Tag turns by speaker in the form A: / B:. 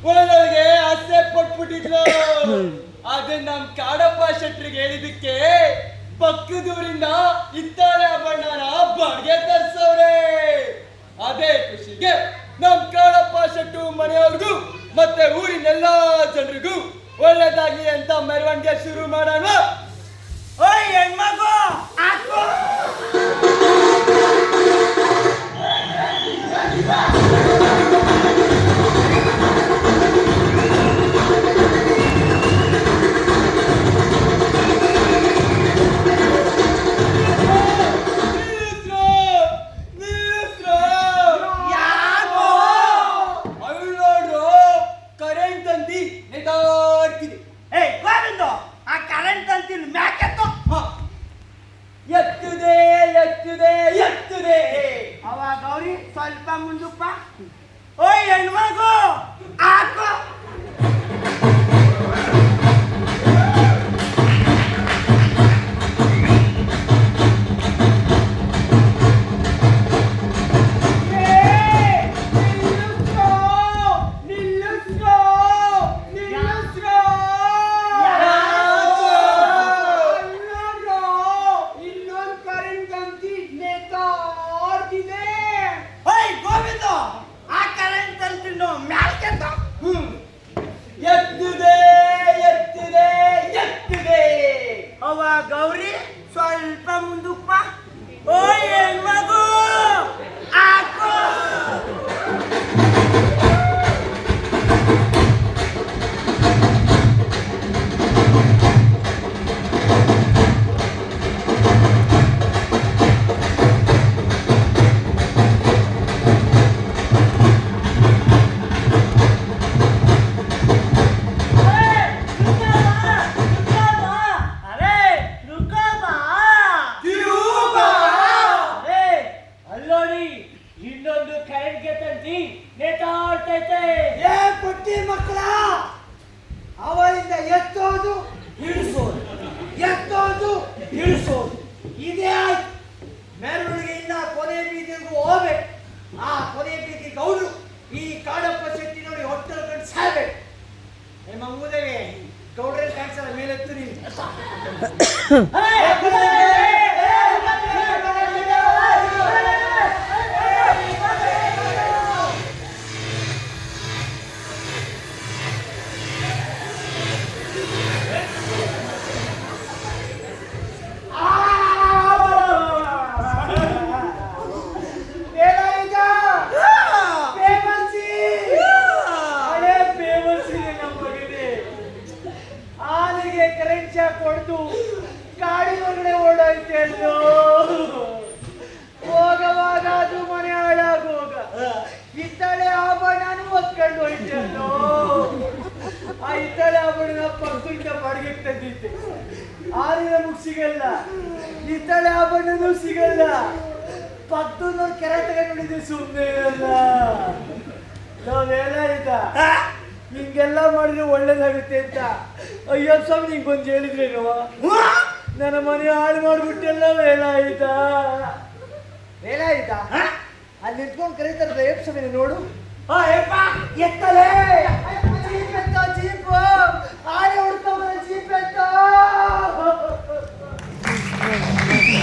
A: ಒಳಗೆ ಆಸೆ ಪಟ್ಬಿಟ್ಟಿದ್ಲು. ಅದನ್ನ ನಮ್ ಕಾಡಪ್ಪ ಶೆಟ್ರಿಗೆ ಹೇಳಿದಕ್ಕೆ ಪಕ್ಕದೂರಿಂದ ಇತ್ತಾಳೆ ಬಣ್ಣನ ಬಾಡಿಗೆ ತರ್ಸವ್ರೆ. ಅದೇ ಖುಷಿಗೆ ನಮ್ ಕಾಡಪ್ಪ ಶೆಟ್ಟು ಮನೆಯವ್ರಿಗೂ ಮತ್ತೆ ಊರಿನೆಲ್ಲಾ ಜನರಿಗೂ ಒಳ್ಳೇದಾಗ್ಲಿ ಅಂತ ಮೆರವಣಿಗೆ ಶುರು ಮಾಡೋಣ.
B: ಓಯ್ ಹೆಣ್ಮಗು ಸ್ವಲ್ಪ ಮುಂದಪ್ಪ. ಓಯ್ ಹೆಣ್ಮಗು ಹಾಕು. ಗೌರಿ ಸ್ವಲ್ಪ ಮುಂದಪ್ಪ. ಓಯ್ ಹೆಣ್ಮಗು ಹಾಕು. ಅವಳಿಂದ ಎತ್ತೋದು ಇಳಿಸೋದು, ಎತ್ತೋದು ಇಳಿಸೋದು, ಇದೇ ಆಯ್ತು. ಮೆರವಣಿಗೆಯಿಂದ ಕೊನೆ ಬೀದಿಗೂ ಹೋಗ್ಬೇಕು. ಆ ಕೊನೆ ಬೀದಿ ಗೌಡ್ರು ಈ ಕಾಡಪ್ಪ ಶೆಟ್ಟಿ ನೋಡಿ ಹೊಟ್ಟೆಲ್ ಕಂಡು ಸಾಯ್ಬೇಕು. ನಿಮ್ಮ ಮೂದೇವಿ ಗೌಡ್ರಲ್ಲಿ ಕಾಣಿಸಲ್ಲ, ಮೇಲೆತ್ತು ನೀವು. ಕೊಡ್ದು ಕಾಡಿನೊಳಗಡೆ ಓಡೋಯ್ತೆಲ್ಲೋ. ಹೋಗವಾಗ ಅದು ಮನೆ ಹಾಳಾಗೋಗ ಇತ್ತಳೆ ಆಭರಣನೂ ಹೊತ್ಕೊಂಡು ಹೋಯ್ತೆಲ್ಲೋ. ಆ ಇತ್ತಳೆ ಆಭರಣ ಪಕ್ಕದಿಂದ ಬಾಡಿಗೆ ತಂದಿದ್ದೆ, ಆದ್ರೆ ನಮಗ್ ಸಿಗಲ್ಲ. ಇತ್ತಳೆ ಆಭರಣನೂ ಸಿಗಲ್ಲ. ಪಕ್ಕದವ್ರು ಕೆರೆ ತಗೊಂಡಿದ್ದೆ, ಸುಮ್ಮನೆ ಇರಲ್ಲ. ನಾವೆಲ್ಲ ಆಯ್ತಾ ಹಿಂಗೆಲ್ಲ ಮಾಡಿದ್ರೆ ಒಳ್ಳೇದಾಗುತ್ತೆ ಅಂತ. ಅಯ್ಯೋ ಸ್ವಾಮಿ ನಿಂಗೊಂದು ಹೇಳಿದ್ರೇನು, ನನ್ನ ಮನೆ ಹಾಳು ಮಾಡ್ಬಿಟ್ಟೆಲ್ಲ ವೇಲ ಆಯ್ತಾ. ವೇಲ ಆಯ್ತಾ? ಅಲ್ಲಿ ನಿಂತ್ಕೊಂಡು ಕರೀತಾರೆ ಏಪ್ ಸಮಯ ನೋಡು. ಎತ್ತಲೇ